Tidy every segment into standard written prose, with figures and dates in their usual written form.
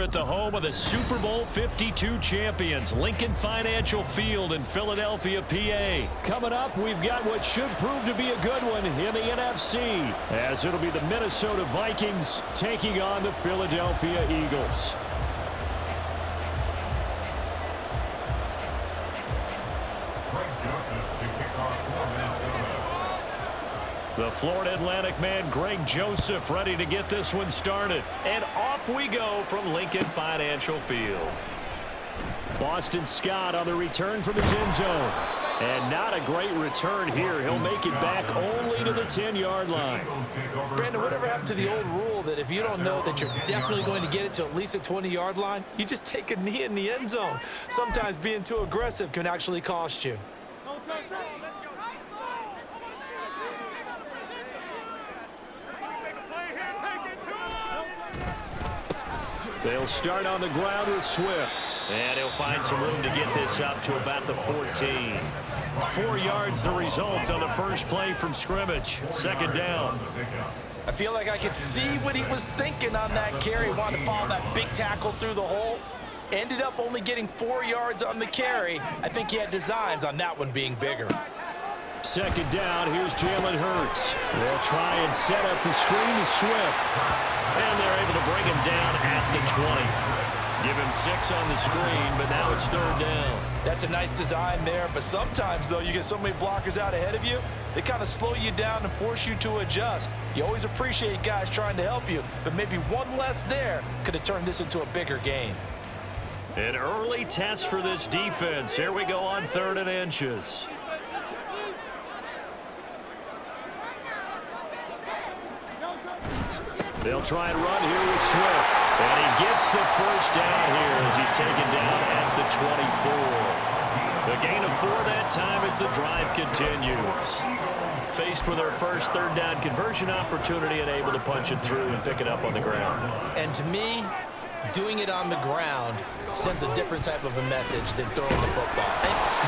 at the home of the Super Bowl 52 champions, Lincoln Financial Field in Philadelphia, PA. Coming up, we've got what should prove to be a good one in the NFC, as it'll be the Minnesota Vikings taking on the Philadelphia Eagles. The Florida Atlantic man, Greg Joseph, ready to get this one started. And off we go from Lincoln Financial Field. Boston Scott on the return from his end zone. And not a great return here. He'll make it back only to the 10-yard line. Brandon, whatever happened to the old rule that if you don't know that you're definitely going to get it to at least a 20-yard line, you just take a knee in the end zone. Sometimes being too aggressive can actually cost you. They'll start on the ground with Swift. And he'll find some room to get this up to about the 14. 4 yards the result on the first play from scrimmage. Second down. I feel like I could see what he was thinking on that carry. Wanted to follow that big tackle through the hole. Ended up only getting 4 yards on the carry. I think he had designs on that one being bigger. Second down, here's Jalen Hurts. They'll try and set up the screen to Swift. And they're able to bring him down at the 20. Give him 6 on the screen, but now it's third down. That's a nice design there, but sometimes, though, you get so many blockers out ahead of you, they kind of slow you down and force you to adjust. You always appreciate guys trying to help you, but maybe one less there could have turned this into a bigger game. An early test for this defense. Here we go on 3rd and inches. They'll try and run here with Swift. And he gets the first down here as he's taken down at the 24. The gain of 4 that time as the drive continues. Faced with their first third down conversion opportunity and able to punch it through and pick it up on the ground. And to me, doing it on the ground sends a different type of a message than throwing the football.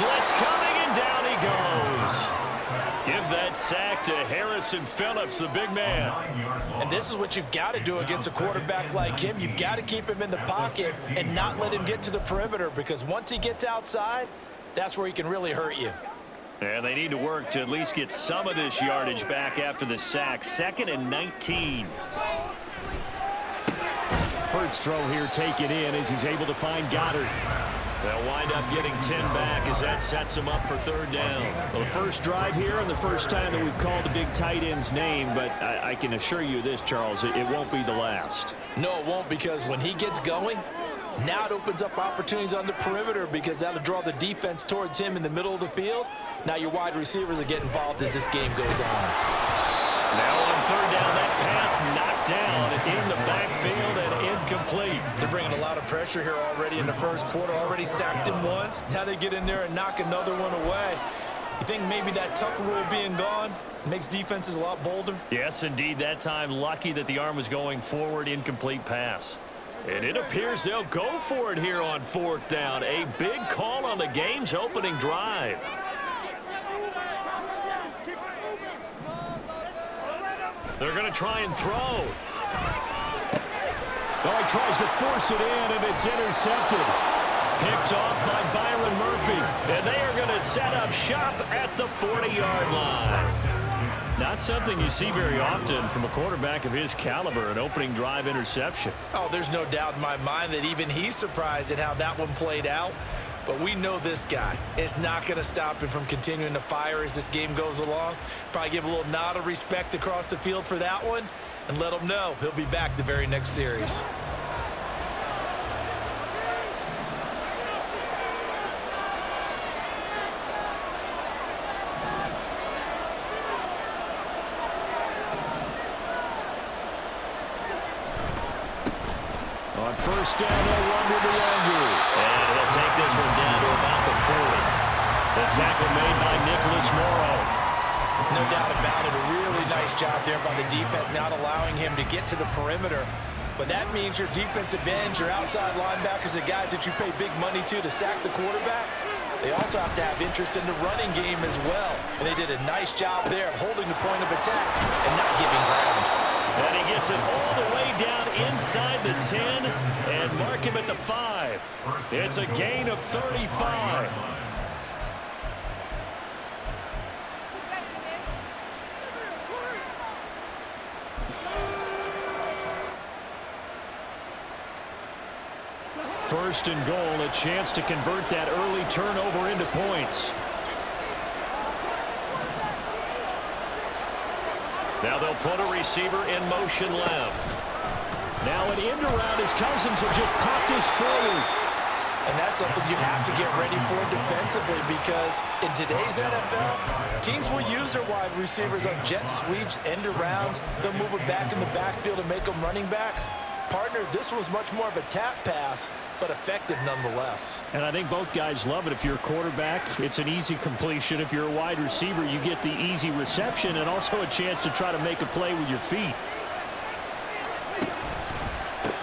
Blitz coming and down he goes. Give that sack to Harrison Phillips, the big man. And this is what you've got to do against a quarterback like him. You've got to keep him in the pocket and not let him get to the perimeter, because once he gets outside, that's where he can really hurt you. And they need to work to at least get some of this yardage back after the sack. 2nd and 19. Hurts throw here taken in as he's able to find Goddard. They'll wind up getting 10 back as that sets them up for third down. Well, the first drive here and the first time that we've called the big tight end's name, but I can assure you this, Charles, it won't be the last. No, it won't, because when he gets going, now it opens up opportunities on the perimeter, because that'll draw the defense towards him in the middle of the field. Now your wide receivers are getting involved as this game goes on. Now on third down, that pass knocked down in the backfield and incomplete. They're bringing a lot of pressure here already in the first quarter. Already sacked him once. Now they get in there and knock another one away. You think maybe that tuck rule being gone makes defenses a lot bolder? Yes, indeed. That time, lucky that the arm was going forward. Incomplete pass. And it appears they'll go for it here on 4th down. A big call on the game's opening drive. They're going to try and throw. Oh, he tries to force it in, and it's intercepted. Picked off by Byron Murphy. And they are going to set up shop at the 40-yard line. Not something you see very often from a quarterback of his caliber, an opening drive interception. Oh, there's no doubt in my mind that even he's surprised at how that one played out. But we know this guy is not going to stop him from continuing to fire as this game goes along. Probably give a little nod of respect across the field for that one and let him know he'll be back the very next series. On first down, they'll run with the Andrew. And he'll take this one down to about the 40. The tackle made by Nicholas Morrow. No doubt about it. A really nice job there by the defense, not allowing him to get to the perimeter. But that means your defensive ends, your outside linebackers, the guys that you pay big money to sack the quarterback, they also have to have interest in the running game as well. And they did a nice job there of holding the point of attack and not giving ground. And he gets it all the way down inside the 10 and mark him at the 5. It's a gain of 35. First and goal, a chance to convert that early turnover into points. Now they'll put a receiver in motion left. Now an end around as Cousins will just pop this forward. And that's something you have to get ready for defensively, because in today's NFL, teams will use their wide receivers on jet sweeps, end arounds. They'll move it back in the backfield and make them running backs. Partner, this was much more of a tap pass, but effective nonetheless. And I think both guys love it. If you're a quarterback, it's an easy completion. If you're a wide receiver, you get the easy reception and also a chance to try to make a play with your feet.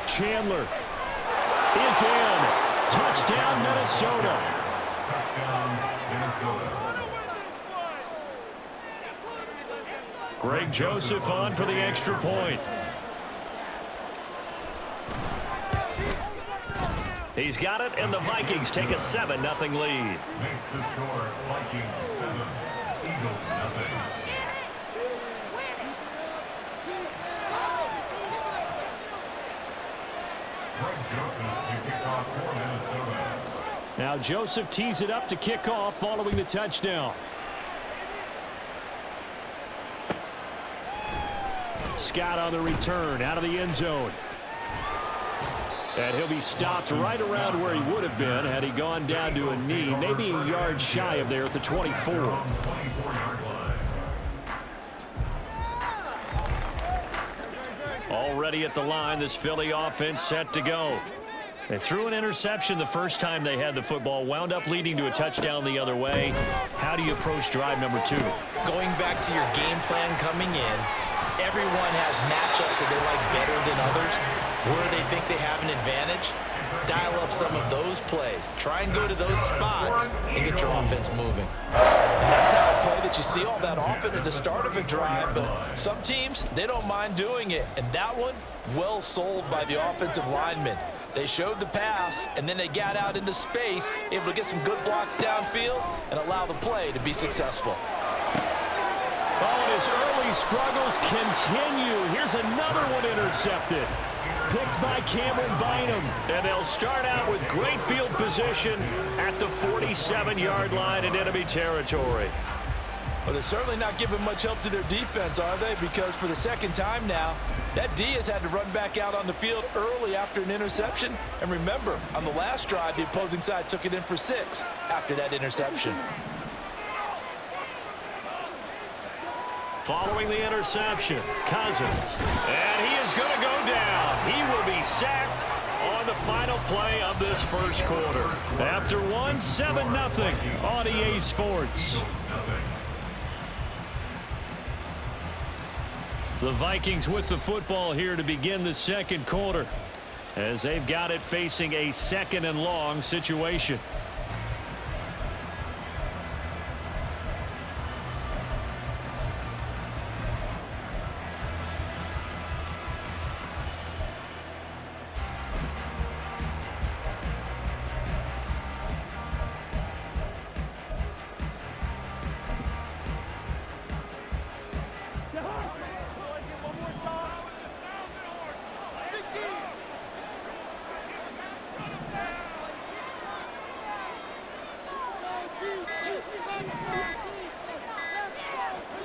Chandler is in. Touchdown, Minnesota. Greg Joseph on for the extra point. He's got it, and the Vikings take a 7-0 lead. Makes the score Vikings 7, Eagles 0. Greg Joseph to kick off for Minnesota. Now Joseph tees it up to kick off following the touchdown. Scott on the return out of the end zone. And he'll be stopped right around where he would have been had he gone down to a knee, maybe a yard shy of there at the 24. Already at the line, this Philly offense set to go. They threw an interception the first time they had the football, wound up leading to a touchdown the other way. How do you approach drive number 2? Going back to your game plan coming in, everyone has matchups that they like better than others, where they think they have an advantage. Dial up some of those plays. Try and go to those spots and get your offense moving. And that's not a play that you see all that often at the start of a drive, but some teams, they don't mind doing it. And that one, well sold by the offensive linemen. They showed the pass, and then they got out into space, able to get some good blocks downfield and allow the play to be successful. Oh, and his early struggles continue. Here's another one intercepted. Picked by Cameron Bynum. And they'll start out with great field position at the 47-yard line in enemy territory. Well, they're certainly not giving much help to their defense, are they? Because for the second time now, that D has had to run back out on the field early after an interception. And remember, on the last drive, the opposing side took it in for 6 after that interception. Following the interception, Cousins. And he is going to go down. He will be sacked on the final play of this first quarter. After 7-0 on EA Sports. The Vikings with the football here to begin the second quarter, as they've got it facing a 2nd and long situation.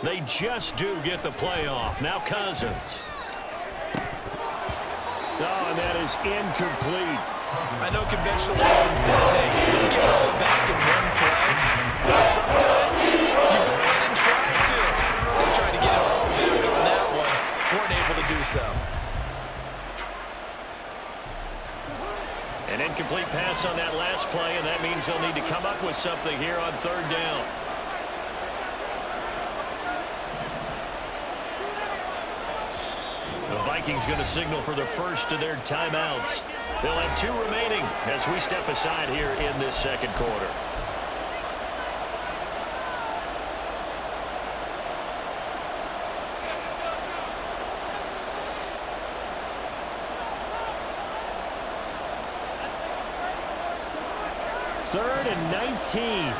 They just do get the playoff. Now Cousins. Oh, and that is incomplete. I know conventional wisdom says, hey, don't give it all back in one play. But sometimes you go ahead and try to. They tried to get it all back on that one. Weren't able to do so. An incomplete pass on that last play, and that means they'll need to come up with something here on 3rd down. The Vikings going to signal for the first of their timeouts. They'll have 2 remaining as we step aside here in this second quarter. 3rd and 19.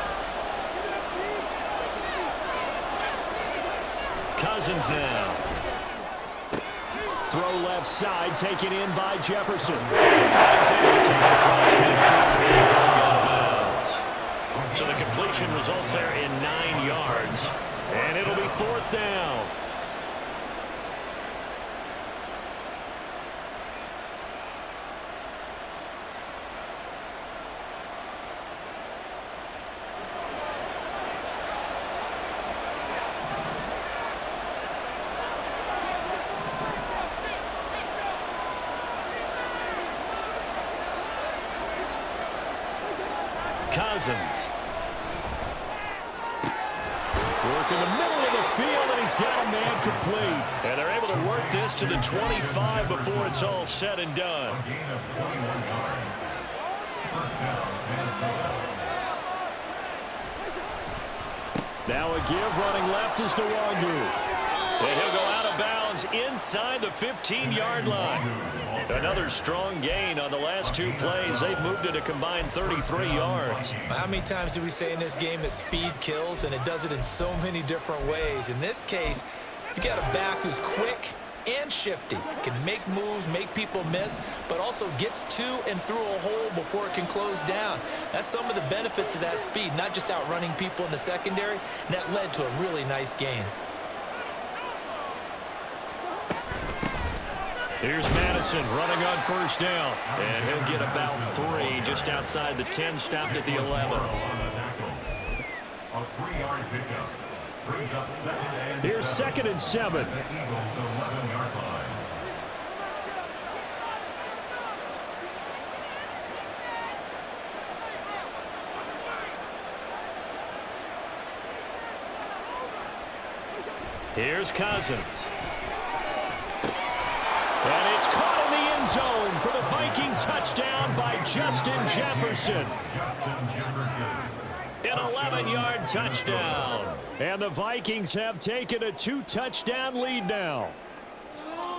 Cousins now. Throw left side, taken in by Jefferson. And he's able to take it across midfield before going out of bounds. So the completion results there in 9 yards. And it'll be 4th down. Cousins. Work in the middle of the field, and he's got a man complete. And they're able to work this to the 25 before it's all said and done. A gain of 21 yards. First down, Minnesota. Now a give running left is Nwangu. And he'll go out of bounds inside the 15-yard line. Another strong gain on the last 2 plays. They've moved it a combined 33 yards. How many times do we say in this game that speed kills, and it does it in so many different ways? In this case, you got a back who's quick and shifty, can make moves, make people miss, but also gets to and through a hole before it can close down. That's some of the benefits of that speed, not just outrunning people in the secondary, and that led to a really nice gain. Here's Madison running on 1st down. And he'll get about 3 just outside the 10, stopped at the 11. On the tackle. A 3-yard pickup. Brings up 2nd and 7. Here's 2nd and 7. The Eagles' 11-yard line. Here's Cousins. And it's caught in the end zone for the Viking touchdown by Justin Jefferson. An 11-yard touchdown. And the Vikings have taken a 2-touchdown lead now.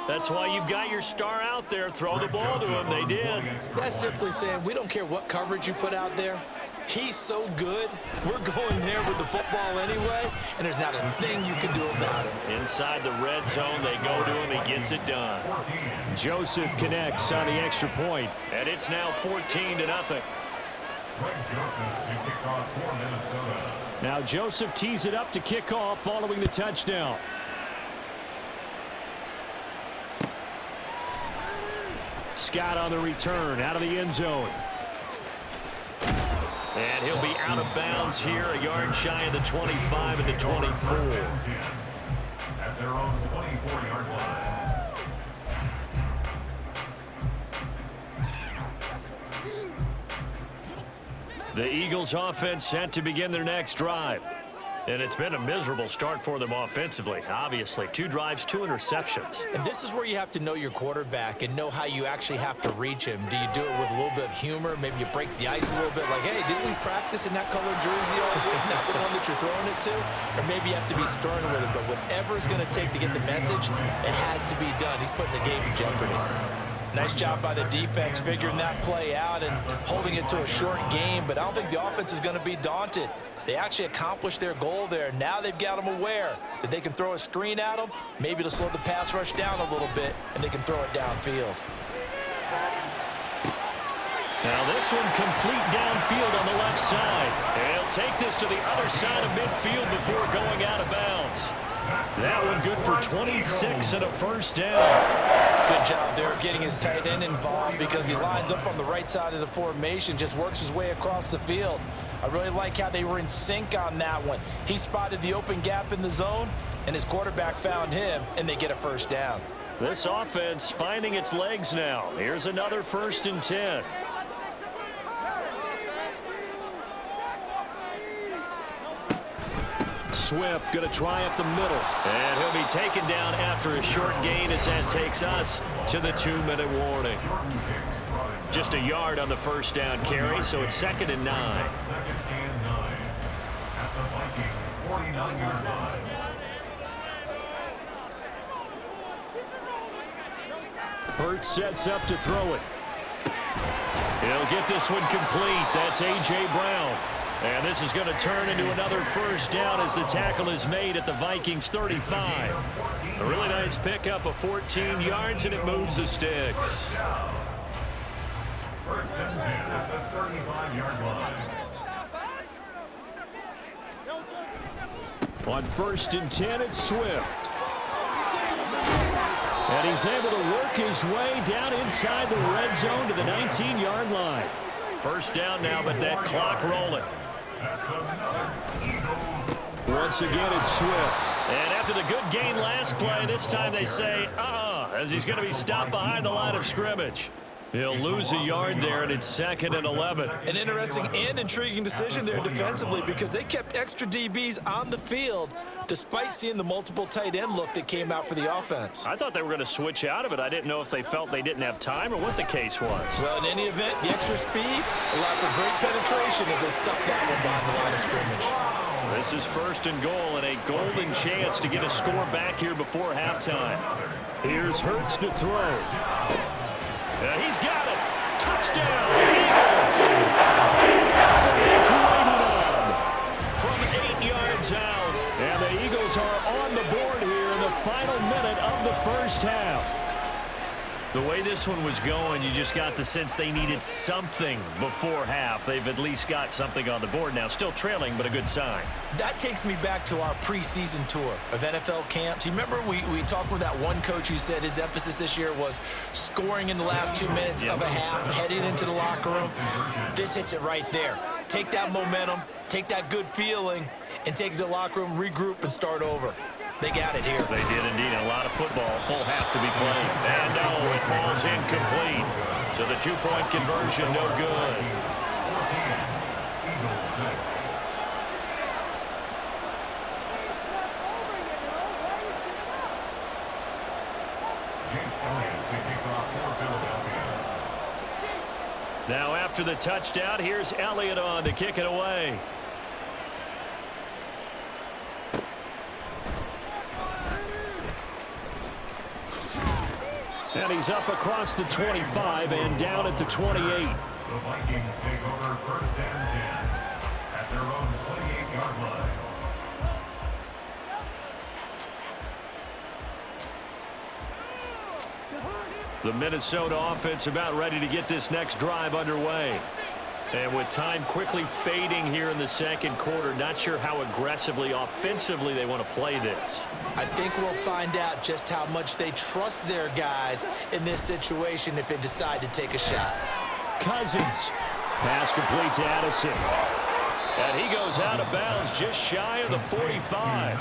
That's why you've got your star out there. Throw the ball to him. They did. That's simply saying we don't care what coverage you put out there. He's so good, we're going there with the football anyway, and there's not a thing you can do about it. Inside the red zone, they go to him. He gets it done. Joseph connects on the extra point, and it's now 14-0. Greg Joseph to kick off for Minnesota. Now Joseph tees it up to kick off following the touchdown. Scott on the return out of the end zone. And he'll be out of bounds here, a yard shy of the 25 and the 24. At their own 24-yard line. The Eagles offense set to begin their next drive. And it's been a miserable start for them offensively. Obviously, 2 drives, 2 interceptions. And this is where you have to know your quarterback and know how you actually have to reach him. Do you do it with a little bit of humor? Maybe you break the ice a little bit like, hey, didn't we practice in that colored jersey all week? Not the one that you're throwing it to? Or maybe you have to be stern with it. But whatever it's going to take to get the message, it has to be done. He's putting the game in jeopardy. Nice job by the defense figuring that play out and holding it to a short game. But I don't think the offense is going to be daunted. They actually accomplished their goal there. Now they've got them aware that they can throw a screen at them. Maybe to slow the pass rush down a little bit, and they can throw it downfield. Now this one complete downfield on the left side. And he'll take this to the other side of midfield before going out of bounds. That one good for 26 and a 1st down. Good job there of getting his tight end involved because he lines up on the right side of the formation, just works his way across the field. I really like how they were in sync on that one. He spotted the open gap in the zone, and his quarterback found him, and they get a 1st down. This offense finding its legs now. Here's another 1st and 10. Swift going to try up the middle. And he'll be taken down after a short gain as that takes us to the 2-minute warning. Just a yard on the 1st down carry, so it's 2nd and 9. 2nd and 9 at the Vikings' 49-yard line. Hurts sets up to throw it. He'll get this one complete. That's A.J. Brown. And this is going to turn into another first down as the tackle is made at the Vikings 35. A really nice pickup of 14 yards, and it moves the sticks. First and 10 at the 35-yard line. On first and 10, it's Swift. And he's able to work his way down inside the red zone to the 19-yard line. First down now, but that clock rolling. Once again, it's Swift. And after the good gain last play, this time they say, as he's going to be stopped behind the line of scrimmage. He'll lose a yard there, and it's 2nd and 11. An interesting and intriguing decision there defensively because they kept extra DBs on the field despite seeing the multiple tight end look that came out for the offense. I thought they were going to switch out of it. I didn't know if they felt they didn't have time or what the case was. Well, in any event, the extra speed allowed for great penetration as they stuffed that one behind the line of scrimmage. This is 1st and goal and a golden chance to get a score back here before halftime. Here's Hurts to throw. He's got it. Touchdown, Eagles. From 8 yards out. And the Eagles are on the board here in the final minute of the first half. The way this one was going, you just got the sense they needed something before half. They've at least got something on the board now. Still trailing, but a good sign. That takes me back to our preseason tour of NFL camps. You remember we talked with that one coach who said his emphasis this year was scoring in the last 2 minutes of a half, heading into the locker room. This hits it right there. Take that momentum, take that good feeling, and take it to the locker room, regroup, and start over. They got it here. They did indeed. A lot of football. Full half to be played. And no, it falls incomplete. So the 2-point conversion, no good. Now after the touchdown, here's Elliott on to kick it away. And he's up across the 25 and down at the 28. The Vikings take over 1st and 10 at their own 28-yard line. The Minnesota offense about ready to get this next drive underway. And with time quickly fading here in the second quarter, not sure how aggressively, offensively they want to play this. I think we'll find out just how much they trust their guys in this situation if they decide to take a shot. Cousins. Pass complete to Addison. And he goes out of bounds just shy of the 45.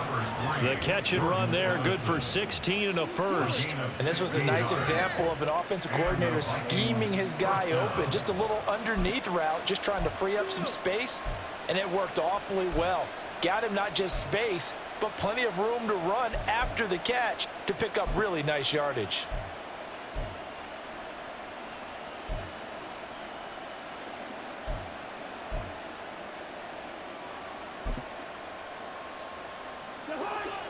The catch and run there, good for 16 and a first. And this was a nice example of an offensive coordinator scheming his guy open. Just a little underneath route, just trying to free up some space, and it worked awfully well. Got him not just space, but plenty of room to run after the catch to pick up really nice yardage.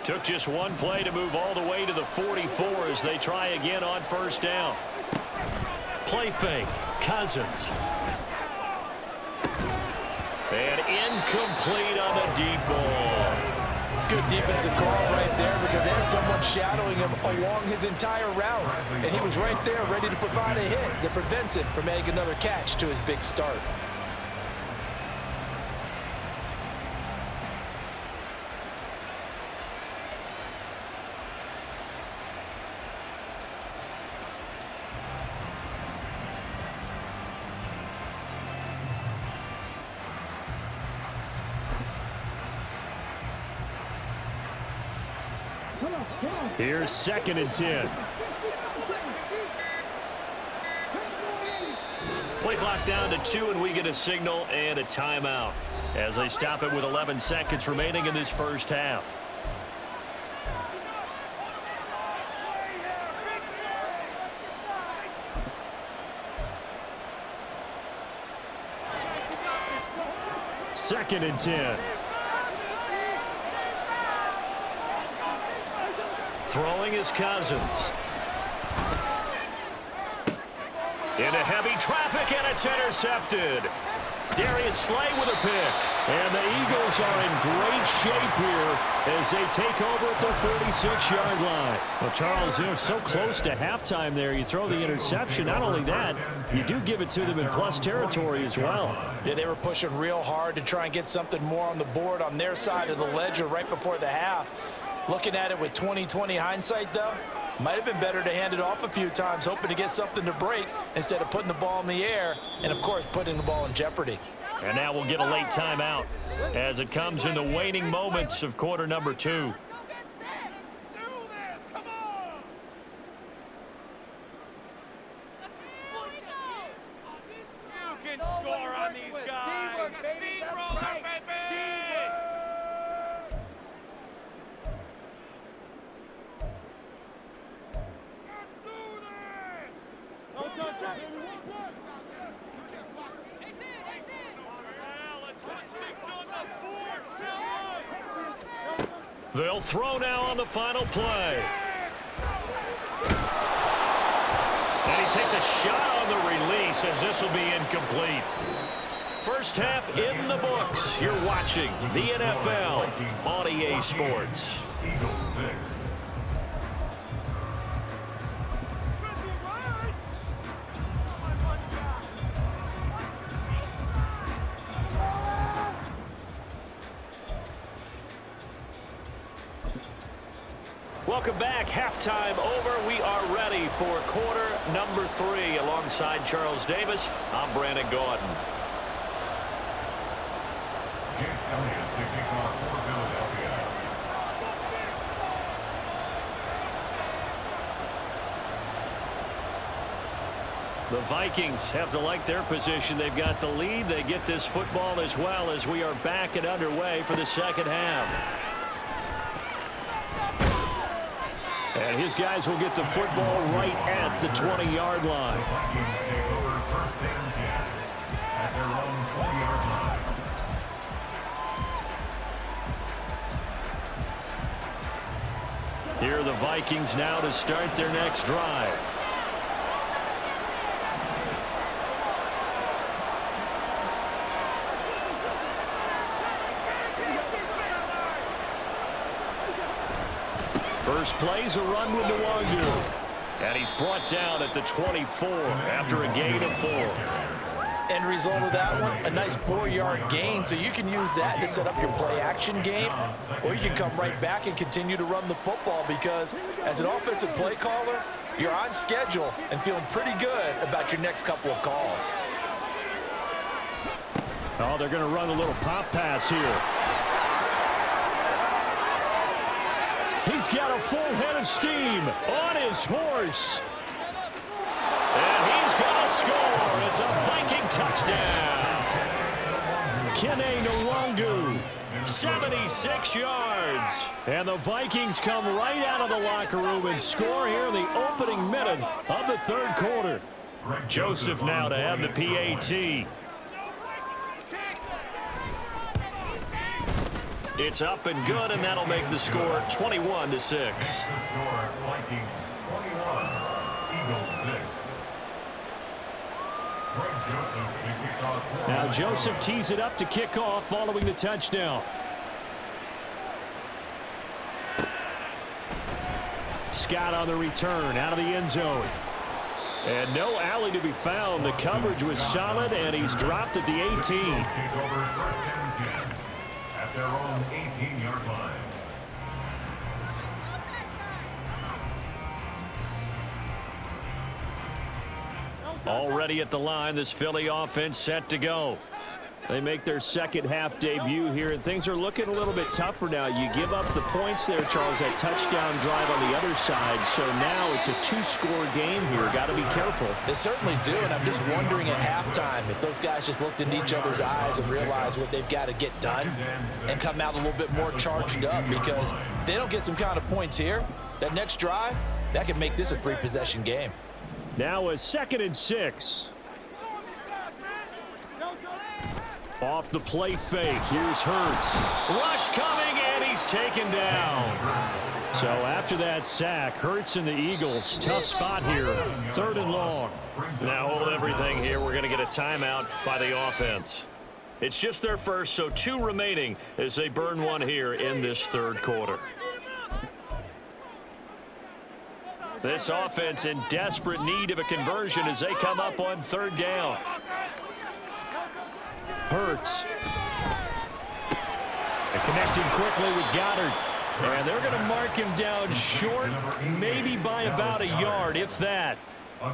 Took just one play to move all the way to the 44 as they try again on first down. Play fake. Cousins. And incomplete on the deep ball. Good defensive call right there because they had someone shadowing him along his entire route. And he was right there ready to provide a hit that prevents him from making another catch to his big start. Here's 2nd and 10. Play clock down to 2, and we get a signal and a timeout as they stop it with 11 seconds remaining in this first half. Second and 10. Throwing is Cousins. Into heavy traffic, and it's intercepted. Darius Slay with a pick. And the Eagles are in great shape here as they take over at the 46-yard line. Well, Charles, they're so close to halftime there. You throw the interception. Not only that, you do give it to them in plus territory as well. Yeah, they were pushing real hard to try and get something more on the board on their side of the ledger right before the half. Looking at it with 20/20 hindsight, though, might have been better to hand it off a few times, hoping to get something to break instead of putting the ball in the air and, of course, putting the ball in jeopardy. And now we'll get a late timeout as it comes in the waning moments of quarter number 2. They'll throw now on the final play. And he takes a shot on the release as this will be incomplete. First half in the books. You're watching the NFL on EA Sports. Eagles 6. Welcome back. Halftime over. We are ready for quarter number 3. Alongside Charles Davis, I'm Brandon Gaudin. Jake Elliott to kick off for Philadelphia. The Vikings have to like their position. They've got the lead. They get this football as well as we are back and underway for the second half. And his guys will get the football right at the 20-yard line. The Vikings take over first and 10 at their own 20-yard line. Here are the Vikings now to start their next drive. First play's a run with Nwangu. And he's brought down at the 24 after a gain of 4. End result of that one, a nice 4-yard gain, so you can use that to set up your play-action game, or you can come right back and continue to run the football because as an offensive play caller, you're on schedule and feeling pretty good about your next couple of calls. Oh, they're going to run a little pop pass here. He's got a full head of steam on his horse. And he's going to score. It's a Viking touchdown. Kene Nwangu, 76 yards. And the Vikings come right out of the locker room and score here in the opening minute of the third quarter. Joseph now to have the PAT. It's up and good, and that'll make the score 21-6. The score, Vikings 21, Eagles 6. Now Joseph tees it up to kick off following the touchdown. Scott on the return out of the end zone. And no alley to be found. The coverage was solid, and he's dropped at the 18. Take over first and 10 at their own 18-yard line. Already at the line, this Philly offense set to go. They make their second half debut here, and things are looking a little bit tougher now. You give up the points there, Charles, that touchdown drive on the other side. So now it's a two-score game here. Got to be careful. They certainly do, and I'm just wondering at halftime if those guys just looked into each other's eyes and realized what they've got to get done and come out a little bit more charged up, because if they don't get some kind of points here, that next drive, that could make this a three-possession game. Now a 2nd and 6. Off the play fake. Here's Hurts. Rush coming, and he's taken down. So after that sack, Hurts and the Eagles, tough spot here, 3rd and long. Now hold everything here. We're going to get a timeout by the offense. It's just their first, so 2 remaining as they burn one here in this 3rd quarter. This offense in desperate need of a conversion as they come up on 3rd down. Hurts. And connecting quickly with Goddard. And they're going to mark him down short, maybe by about a yard, if that.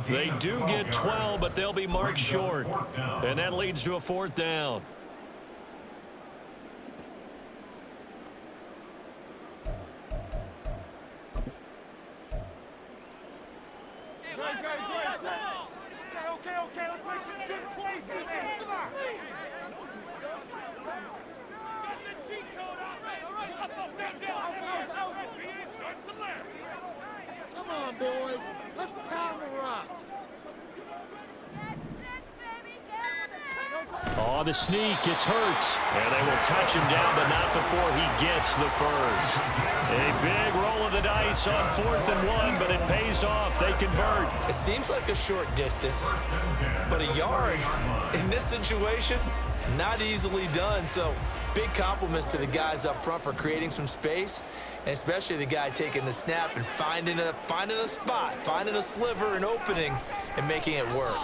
They do get 12, but they'll be marked short. And that leads to a 4th down. Okay, let's make some good plays, man. Come on. Got the cheat code, all right. Stand down. Start some left. Come on, boys. Let's pound the rock. Oh, the sneak, it's Hurts. And they will touch him down, but not before he gets the first. A big roll of the dice on 4th and 1, but it pays off. They convert. It seems like a short distance, but a yard in this situation, not easily done. So big compliments to the guys up front for creating some space, and especially the guy taking the snap and finding a spot, finding a sliver, an opening, and making it work.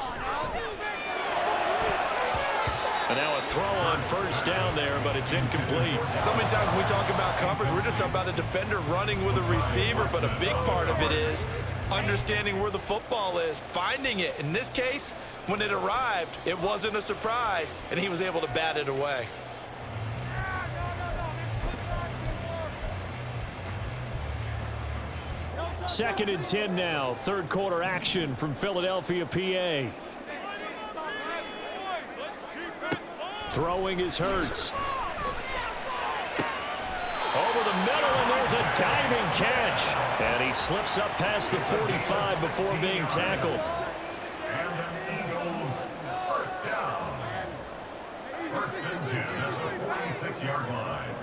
And now a throw on 1st down there, but it's incomplete. So many times when we talk about coverage, we're just talking about a defender running with a receiver, but a big part of it is understanding where the football is, finding it. In this case, when it arrived, it wasn't a surprise, and he was able to bat it away. Second and 10 now, 3rd quarter action from Philadelphia, PA. Throwing is Hurts. Over the middle, and there's a diving catch. And he slips up past the 45 before being tackled. And the Eagles, 1st down. 1st and 10 at the 46-yard line.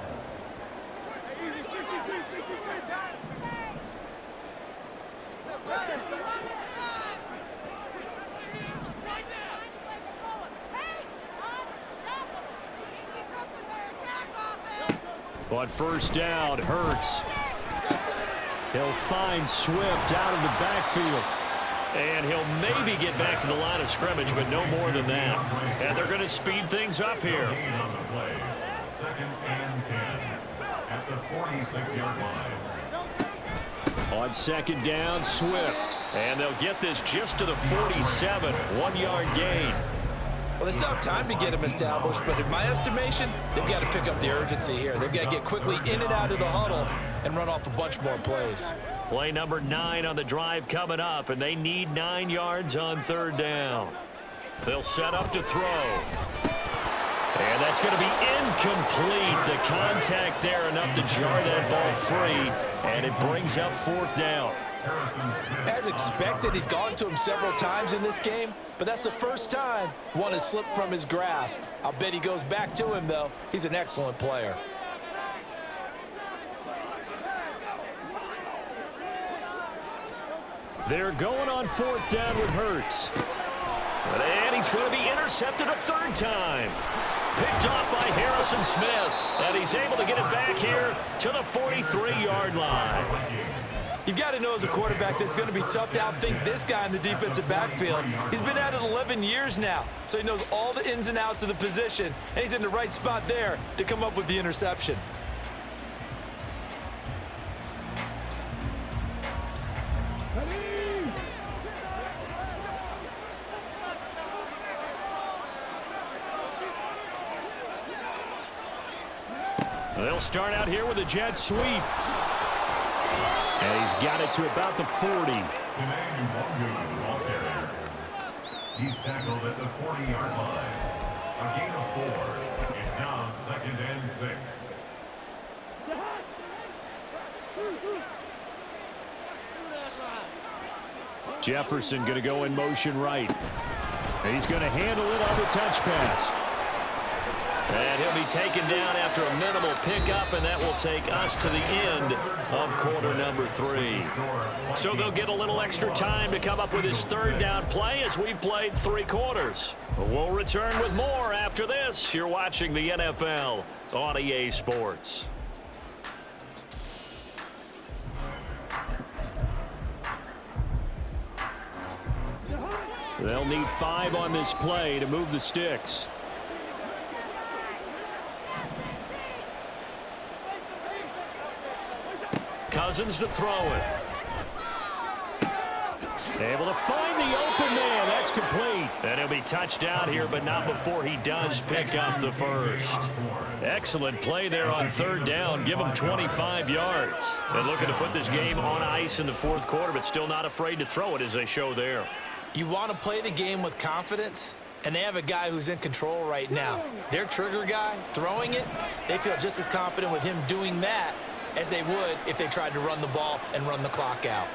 On 1st down, Hurts. He'll find Swift out of the backfield. And he'll maybe get back to the line of scrimmage, but no more than that. And they're going to speed things up here. Gain on the play. 2nd and 10 at the 46-yard line. On 2nd down, Swift. And they'll get this just to the 47, 1-yard gain. Well, they still have time to get him established, but in my estimation, they've got to pick up the urgency here. They've got to get quickly in and out of the huddle and run off a bunch more plays. Play number 9 on the drive coming up, and they need 9 yards on 3rd down. They'll set up to throw. And that's going to be incomplete. The contact there enough to jar that ball free, and it brings up 4th down. As expected, he's gone to him several times in this game, but that's the first time one has slipped from his grasp. I'll bet he goes back to him, though. He's an excellent player. They're going on 4th down with Hurts. And he's going to be intercepted a 3rd time. Picked off by Harrison Smith. And he's able to get it back here to the 43-yard line. You've got to know as a quarterback that's going to be tough to outthink this guy in the defensive backfield. He's been at it 11 years now, so he knows all the ins and outs of the position, and he's in the right spot there to come up with the interception. They'll start out here with a jet sweep. And he's got it to about the 40. He's tackled at the 40-yard line. A gain of 4. It's now 2nd and 6. Jefferson going to go in motion right. And he's going to handle it on the touch pass. And he'll be taken down after a minimal pickup, and that will take us to the end of quarter number 3. So they'll get a little extra time to come up with his third down play as we've played 3 quarters. We'll return with more after this. You're watching the NFL on EA Sports. They'll need 5 on this play to move the sticks. Cousins to throw it. Able to find the open man. That's complete. And he'll be touched out here, but not before he does pick up the first. Excellent play there on third down. Give him 25 yards. They're looking to put this game on ice in the fourth quarter, but still not afraid to throw it as they show there. You want to play the game with confidence, and they have a guy who's in control right now. Their trigger guy, throwing it, they feel just as confident with him doing that as they would if they tried to run the ball and run the clock out.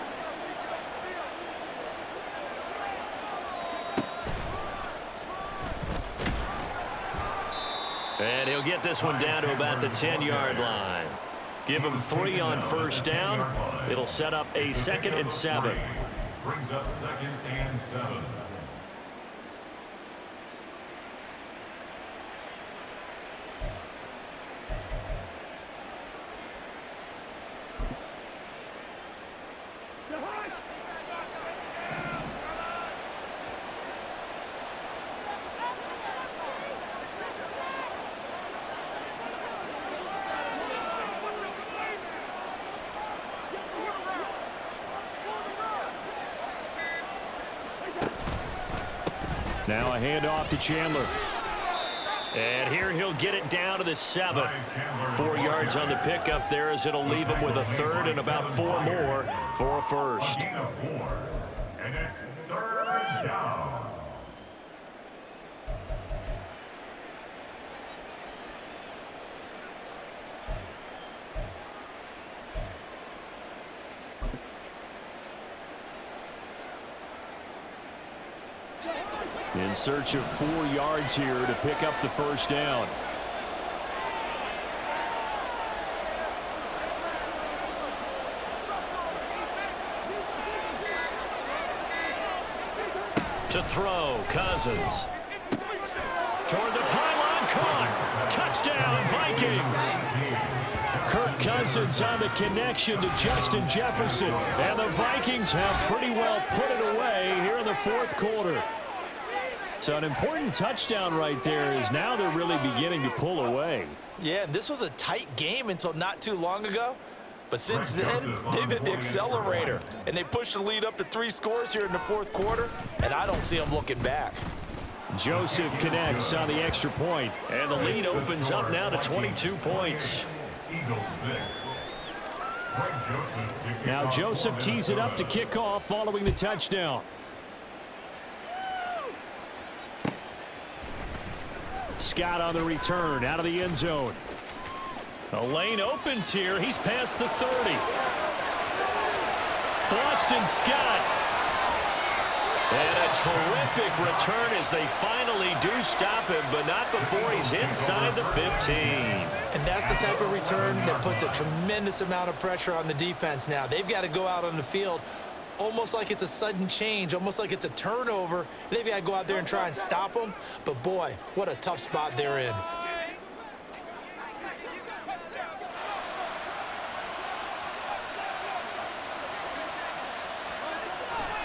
And he'll get this one down to about the 10-yard line. Give him 3 on first down. It'll set up a 2nd and 7. Brings up 2nd and 7. Now a handoff to Chandler. And here he'll get it down to the 7. 4 yards on the pickup there as it'll leave him with a 3rd and about 4 more for a first. And it's 3rd down. In search of 4 yards here to pick up the first down. To throw, Cousins. Toward the pylon, caught. Touchdown, Vikings. Kirk Cousins on the connection to Justin Jefferson. And the Vikings have pretty well put it away here in the fourth quarter. So an important touchdown right there is now they're really beginning to pull away. Yeah, this was a tight game until not too long ago. But since then, they've hit the accelerator. And they pushed the lead up to 3 scores here in the fourth quarter. And I don't see them looking back. Joseph connects on the extra point. And the lead opens up now to 22 points. Now Joseph tees it up to kick off following the touchdown. Scott on the return out of the end zone. A lane opens here. He's past the 30. Boston Scott. And a terrific return as they finally do stop him, but not before he's inside the 15. And that's the type of return that puts a tremendous amount of pressure on the defense now. They've got to go out on the field almost like it's a sudden change, almost like it's a turnover. They've got to go out there and try and stop them. But, boy, what a tough spot they're in.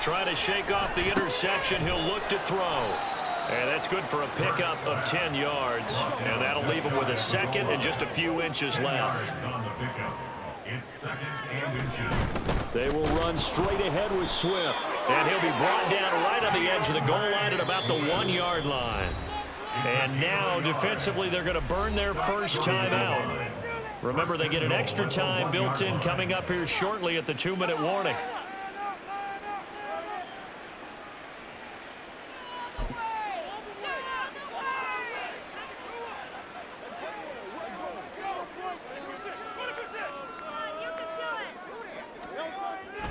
Trying to shake off the interception. He'll look to throw. And that's good for a pickup of 10 yards. And that'll leave him with a 2nd and just a few inches left. It's 2nd and inches. They will run straight ahead with Swift. And he'll be brought down right on the edge of the goal line at about the 1-yard line. And now, defensively, they're going to burn their first time out. Remember, they get an extra time built in coming up here shortly at the 2-minute warning.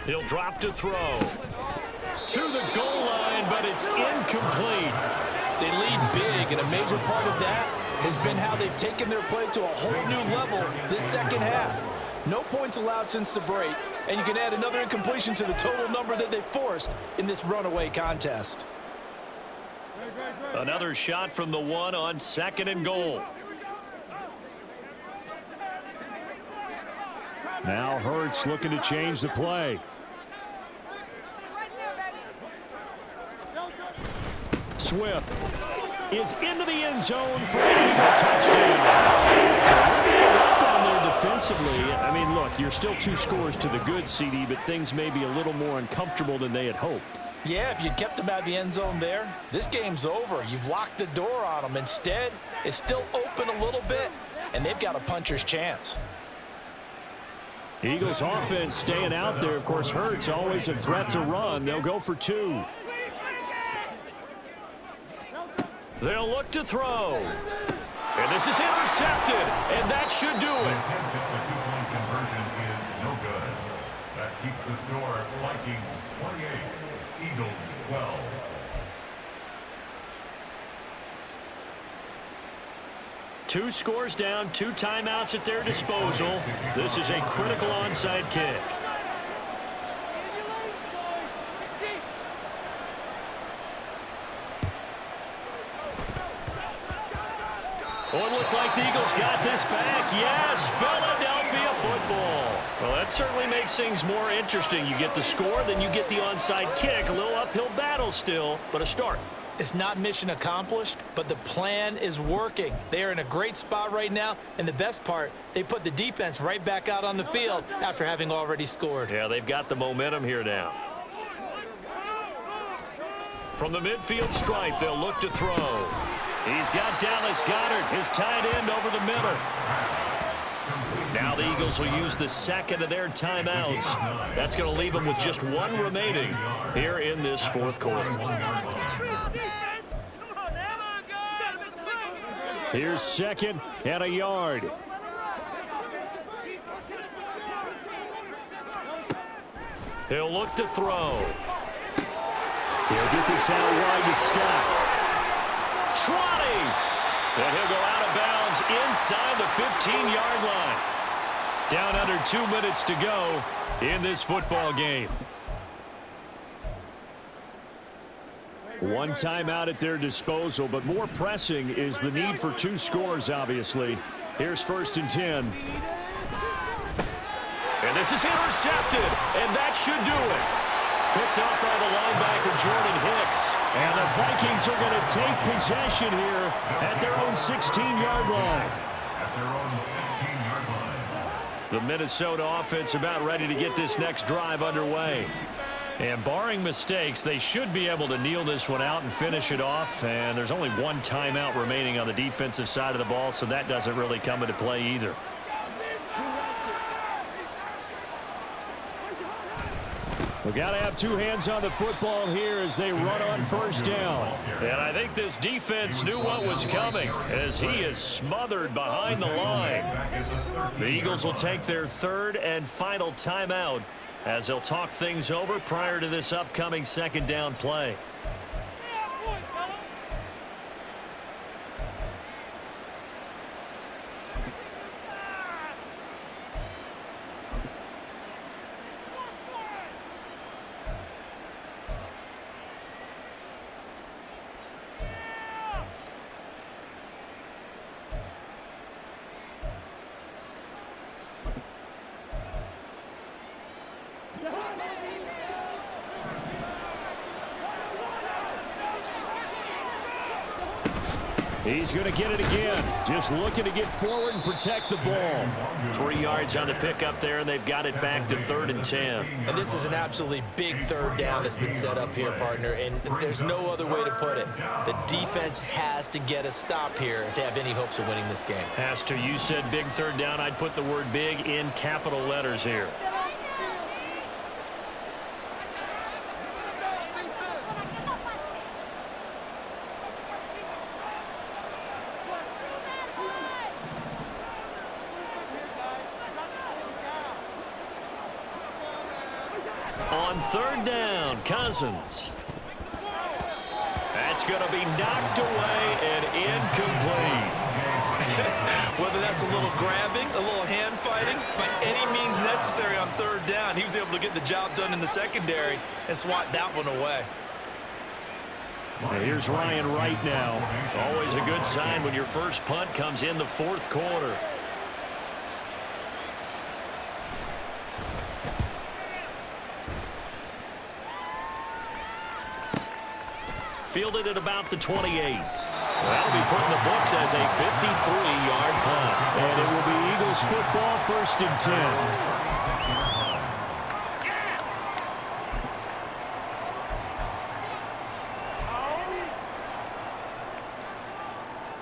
He'll drop to throw. To the goal line, but it's incomplete. They lead big, and a major part of that has been how they've taken their play to a whole new level this second half. No points allowed since the break, and you can add another incompletion to the total number that they forced in this runaway contest. Another shot from the one on 2nd and goal. Now Hurts looking to change the play. Swift is into the end zone for an Eagle touchdown. Down there defensively. I mean, look, you're still 2 scores to the good, CD, but things may be a little more uncomfortable than they had hoped. Yeah, if you'd kept them out of the end zone there, this game's over. You've locked the door on them. Instead, it's still open a little bit, and they've got a puncher's chance. Eagles offense staying out there. Of course, Hurts always a threat to run. They'll go for 2. They'll look to throw. And this is intercepted, and that should do it. The two-point conversion is no good. That keeps the score Vikings 28, Eagles 12. Two scores down, 2 timeouts at their disposal. This is a critical onside kick. Oh, it looked like the Eagles got this back. Yes, Philadelphia football. Well, that certainly makes things more interesting. You get the score, then you get the onside kick. A little uphill battle still, but a start. It's not mission accomplished, but the plan is working. They are in a great spot right now, and the best part, they put the defense right back out on the field after having already scored. Yeah, they've got the momentum here now. From the midfield stripe, they'll look to throw. He's got Dallas Goedert, his tight end, over the middle. Now the Eagles will use the second of their timeouts. That's going to leave them with just 1 remaining here in this 4th quarter. Here's 2nd and a yard. He'll look to throw. He'll get this out wide to Scott. Trotty! And he'll go out of bounds inside the 15-yard line. Down under 2 minutes to go in this football game. 1 timeout at their disposal, but more pressing is the need for 2 scores, obviously. Here's 1st and 10. And this is intercepted, and that should do it. Picked up by the linebacker, Jordan Hicks. And the Vikings are going to take possession here at their own 16-yard line. At their own 16-yard line. The Minnesota offense about ready to get this next drive underway. And barring mistakes, they should be able to kneel this one out and finish it off. And there's only 1 timeout remaining on the defensive side of the ball, so that doesn't really come into play either. We've got to have 2 hands on the football here as they run on 1st down. And I think this defense knew what was coming as he is smothered behind the line. The Eagles will take their 3rd and final timeout as they'll talk things over prior to this upcoming 2nd down play. He's going to get it again. Just looking to get forward and protect the ball. 3 yards on the pickup there, and they've got it back to 3rd and 10. And this is an absolutely big 3rd down that's been set up here, partner, and there's no other way to put it. The defense has to get a stop here if they have any hopes of winning this game. Has to. You said big 3rd down. I'd put the word big in capital letters here. On 3rd down, Cousins. That's going to be knocked away and incomplete. That's a little grabbing, a little hand fighting. By any means necessary on third down, he was able to get the job done in the secondary and swat that one away. And here's Ryan Wright now. Always a good sign when your first punt comes in the fourth quarter. Fielded at about the 28. That'll be put in the books as a 53-yard punt. And it will be Eagles football, 1st and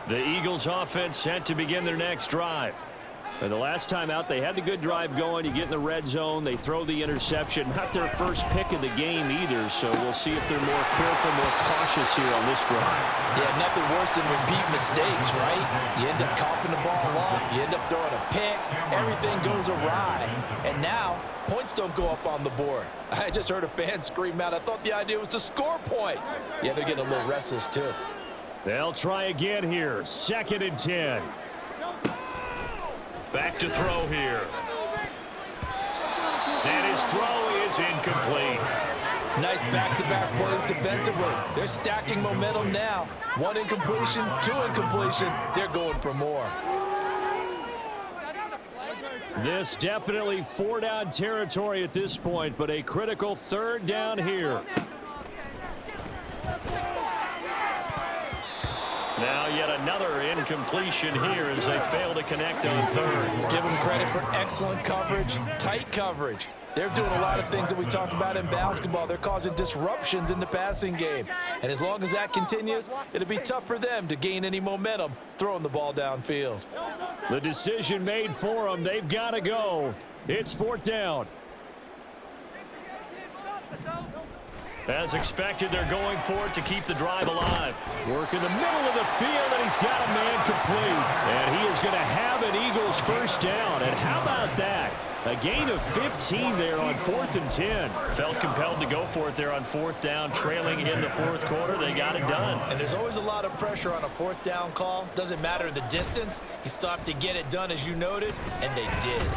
10. The Eagles offense set to begin their next drive. And the last time out, they had the good drive going. You get in the red zone. They throw the interception. Not their first pick of the game either, so we'll see if they're more careful, more cautious here on this drive. Yeah, nothing worse than repeat mistakes, right? You end up coughing the ball up. You end up throwing a pick. Everything goes awry. And now, points don't go up on the board. I just heard a fan scream out, I thought the idea was to score points. Yeah, they're getting a little restless, too. They'll try again here. 2nd and 10. Back to throw here. And his throw is incomplete. Nice back-to-back plays defensively. They're stacking momentum now. 1 incompletion, 2 incompletion. They're going for more. This definitely 4-down territory at this point, but a critical 3rd down here. Now yet another incompletion here as they fail to connect on 3rd. Give them credit for excellent coverage, tight coverage. They're doing a lot of things that we talk about in basketball. They're causing disruptions in the passing game. And as long as that continues, it'll be tough for them to gain any momentum throwing the ball downfield. The decision made for them. They've got to go. It's 4th down. As expected, they're going for it to keep the drive alive. Work in the middle of the field, and he's got a man complete. And he is going to have an Eagles 1st down. And how about that? A gain of 15 there on 4th and 10. Felt compelled to go for it there on 4th down, trailing in the 4th quarter. They got it done. And there's always a lot of pressure on a 4th down call. Doesn't matter the distance. You still have to get it done, as you noted, and they did.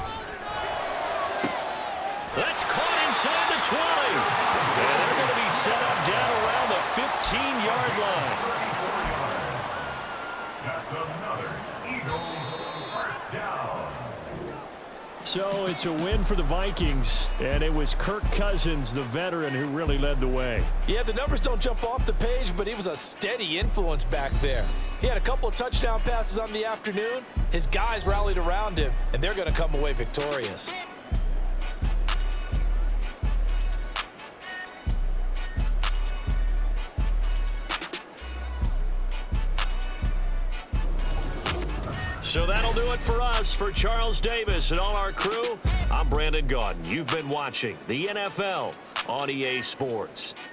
That's caught inside the 20. And they're going to be set up down around the 15-yard line. That's another Eagles 1st down. So it's a win for the Vikings, and it was Kirk Cousins, the veteran, who really led the way. Yeah, the numbers don't jump off the page, but he was a steady influence back there. He had a couple of touchdown passes on the afternoon. His guys rallied around him, and they're going to come away victorious. So that'll do it for us. For Charles Davis and all our crew, I'm Brandon Gaudin. You've been watching the NFL on EA Sports.